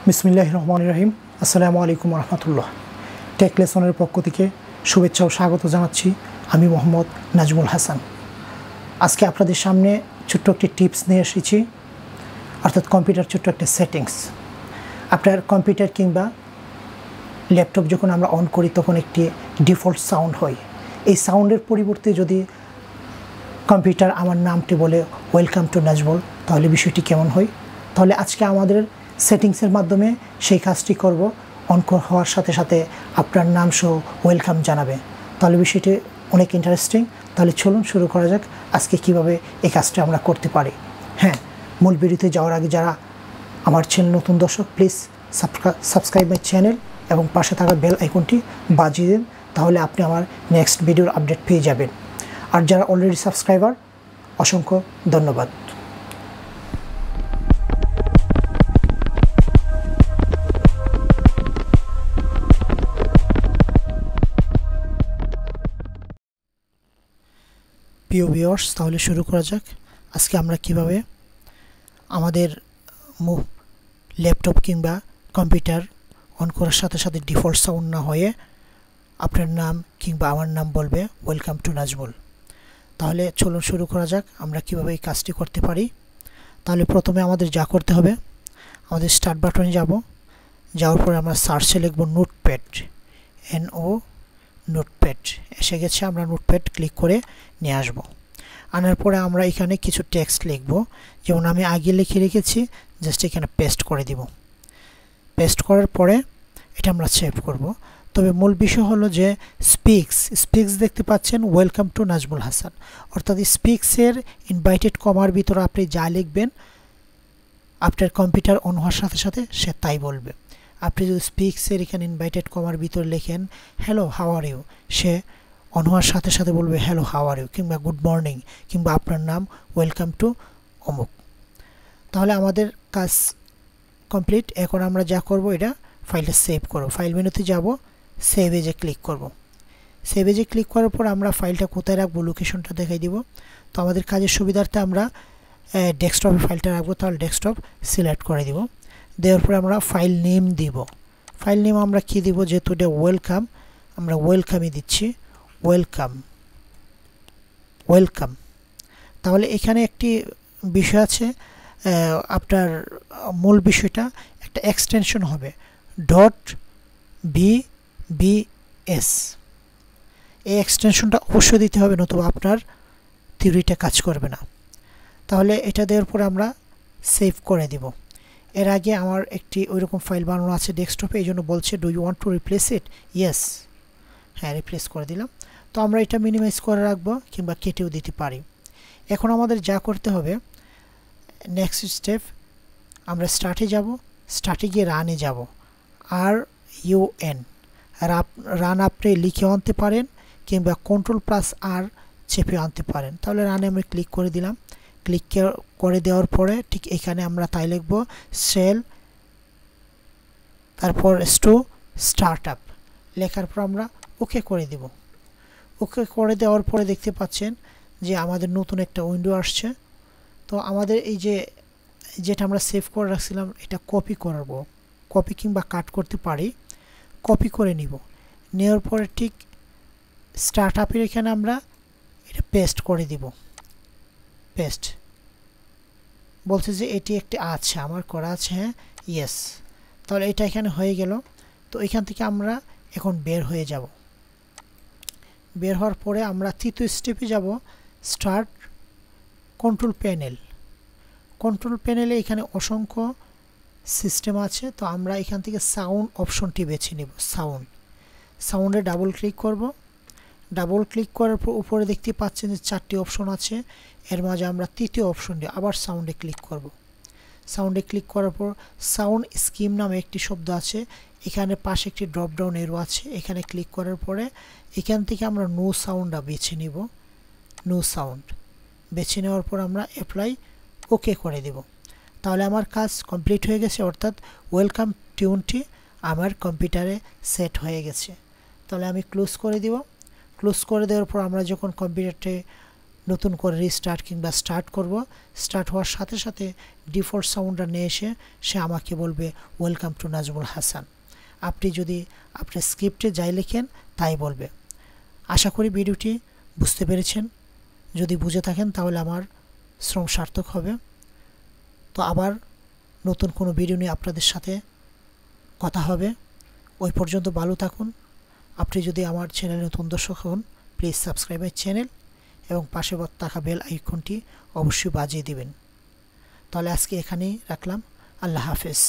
বিসমিল্লাহির রহমানির রহিম। আসসালামু আলাইকুম রহমতুল্লাহ। টেক লেসনের পক্ষ থেকে শুভেচ্ছা ও স্বাগত জানাচ্ছি। আমি মোহাম্মদ নাজমুল হাসান। আজকে আপনাদের সামনে ছোট্ট একটি টিপস নিয়ে এসেছি, অর্থাৎ কম্পিউটার ছোট্ট একটা সেটিংস। আপনার কম্পিউটার কিংবা ল্যাপটপ যখন আমরা অন করি তখন একটি ডিফল্ট সাউন্ড হয়। এই সাউন্ডের পরিবর্তে যদি কম্পিউটার আমার নামটি বলে ওয়েলকাম টু নাজমুল, তাহলে বিষয়টি কেমন হয়? তাহলে আজকে আমাদের সেটিংসের মাধ্যমে সেই কাজটি করব। অন হওয়ার সাথে সাথে আপনার নাম সহ ওয়েলকাম জানাবে। তাহলে বিষয়টি অনেক ইন্টারেস্টিং। তাহলে চলুন শুরু করা যাক আজকে কিভাবে এই কাজটা আমরা করতে পারি। হ্যাঁ, মূল ভিডিওতে যাওয়ার আগে যারা আমার চ্যানেল নতুন দর্শক, প্লিজ সাবস্ক্রাইব মাই চ্যানেল এবং পাশে থাকা বেল আইকনটি বাজিয়ে দিন, তাহলে আপনি আমার নেক্সট ভিডিওর আপডেট পেয়ে যাবেন। আর যারা অলরেডি সাবস্ক্রাইবার, অসংখ্য ধন্যবাদ। প্রিয় ভিউয়ার্স, তাহলে শুরু করা যাক আজকে আমরা কিভাবে আমাদের ল্যাপটপ কিংবা কম্পিউটার অন করার সাথে সাথে ডিফল্ট সাউন্ড না হয়ে আপনার নাম কিংবা আমার নাম বলবে ওয়েলকাম টু নাজমুল। তাহলে চলুন শুরু করা যাক আমরা কিভাবে এই কাজটি করতে পারি। তাহলে প্রথমে আমাদের যা করতে হবে, আমাদের স্টার্ট বাটনে যাব। যাওয়ার পরে আমরা সার্চে লিখব নোটপ্যাড, নোটপ্যাড এসে গেছে। আমরা নোটপ্যাড ক্লিক করে নিয়ে আসব। আনার পরে আমরা এখানে কিছু টেক্সট লিখব, যেমন আমি আগে লিখে রেখেছি, জাস্ট এখানে পেস্ট করে দিব। পেস্ট করার পরে এটা আমরা সেভ করব। তবে মূল বিষয় হলো যে স্পিক্স দেখতে পাচ্ছেন ওয়েলকাম টু নাজমুল হাসান, অর্থাৎ স্পিক্সের ইনভাইটেড কমার ভিতরে আপনি যা লিখবেন আপনার কম্পিউটার অন হওয়ার সাথে সাথে সে তাই বলবে। আপনি যদি স্পিক্সের এখানে ইনভাইটেড কমার ভিতরে লেখেন হ্যালো হাউ আর ইউ, সে অন হওয়ার সাথে সাথে বলবে হ্যালো হাউ আর ইউ, কিংবা গুড মর্নিং, কিংবা আপনার নাম ওয়েলকাম টু অমুক। তাহলে আমাদের কাজ কমপ্লিট। এখন আমরা যা করব, এটা ফাইলটা সেভ করব। ফাইল মেনুতে যাব, সেভ এজে ক্লিক করব। সেভ এজে ক্লিক করার পর আমরা ফাইলটা কোথায় রাখবো লোকেশনটা দেখাই দিব। তো আমাদের কাজের সুবিধার্থে আমরা ডেস্কটপে ফাইলটা রাখবো। তাহলে ডেস্কটপ সিলেক্ট করে দিব। দেওয়ার পরে আমরা ফাইল নেম দিব। ফাইল নেম আমরা কি দিব, যেহেতু এটা ওয়েলকাম, আমরা ওয়েলকামই দিচ্ছি। ওয়েলকাম। তাহলে এখানে একটি বিষয় আছে, আপনার মূল বিষয়টা একটা এক্সটেনশন হবে .vbs। এই এক্সটেনশনটা অবশ্যই দিতে হবে, নতুবা আপনার থিওরিটা কাজ করবে না। তাহলে এটা দেওয়ার পরে আমরা সেভ করে দিব। এর আগে আমার একটি ওইরকম ফাইল বানানো আছে ডেস্কটপে, এই জন্য বলছে do you want to replace it? Yes, হ্যাঁ, রিপ্লেস করে দিলাম। তো আমরা এটা মিনিমাইজ করে রাখবো কিংবা কেটেও দিতে পারি। এখন আমাদের যা করতে হবে, নেক্সট স্টেপ, আমরা স্টার্টে যাব। স্টার্টে গিয়ে রানে যাব। RUN, রান আপনি লিখে আনতে পারেন কিংবা Ctrl+R চেপে আনতে পারেন। তাহলে রানে আমি ক্লিক করে দিলাম। ক্লিক করে দেওয়ার পরে ঠিক এখানে আমরা তাই লিখব সেল, তারপর স্টার্ট আপ লেখার পর আমরা ওকে করে দেব। ওকে করে দেওয়ার পরে দেখতে পাচ্ছেন যে আমাদের নতুন একটা উইন্ডো আসছে। তো আমাদের এই যেটা আমরা সেভ করে রাখছিলাম, এটা কপি কিংবা কাট করতে পারি। কপি করে নিব। নেওয়ার পরে ঠিক স্টার্ট আপের এখানে আমরা এটা পেস্ট করে দিব। পেস্ট বলছে যে এটি একটি আছে, আমার করা আছে, হ্যাঁ, ইয়েস। তাহলে এটা এখানে হয়ে গেল। তো এখান থেকে আমরা এখন বের হয়ে যাব। বের হওয়ার পরে আমরা তৃতীয় স্টেপে যাব, স্টার্ট কন্ট্রোল প্যানেলে এখানে অসংখ্য সিস্টেম আছে। তো আমরা এখান থেকে সাউন্ড অপশনটি বেছে নেব। সাউন্ডে ডাবল ক্লিক করব। ডাবল ক্লিক করার পর উপরে দেখতে পাচ্ছেন যে 4টি অপশন আছে। এর মাঝে আমরা তৃতীয় অপশনটি আবার সাউন্ডে ক্লিক করব। সাউন্ডে ক্লিক করার পর সাউন্ড স্কিম নামে একটি শব্দ আছে, এখানে পাশে একটি ড্রপ ডাউন এরো আছে। এখানে ক্লিক করার পরে এখান থেকে আমরা নো সাউন্ডটা বেছে নিব। নো সাউন্ড বেছে নেওয়ার পর আমরা অ্যাপ্লাই ওকে করে দেব। তাহলে আমার কাজ কমপ্লিট হয়ে গেছে, অর্থাৎ ওয়েলকাম টিউনটি আমার কম্পিউটারে সেট হয়ে গেছে। তাহলে আমি ক্লোজ করে দিব। ক্লোজ করে দেওয়ার পর আমরা যখন কম্পিউটারটি নতুন করে রিস্টার্ট কিংবা স্টার্ট করব, স্টার্ট হওয়ার সাথে সাথে ডিফল্ট সাউন্ডটা নিয়ে এসে সে আমাকে বলবে ওয়েলকাম টু নাজমুল হাসান। আপনি যদি আপনার স্ক্রিপ্টে যাই লেখেন তাই বলবে। আশা করি ভিডিওটি বুঝতে পেরেছেন। যদি বুঝে থাকেন তাহলে আমার শ্রম সার্থক হবে। তো আবার নতুন কোনো ভিডিও নিয়ে আপনাদের সাথে কথা হবে। ওই পর্যন্ত ভালো থাকুন। আপনি যদি আমার চ্যানেলে নতুন দর্শক হন প্লিজ সাবস্ক্রাইব মাই চ্যানেল এবং পাশে থাকা বেল আইকনটি অবশ্যই বাজিয়ে দিবেন। তাহলে আজকে এখানেই রাখলাম। আল্লাহ হাফেজ।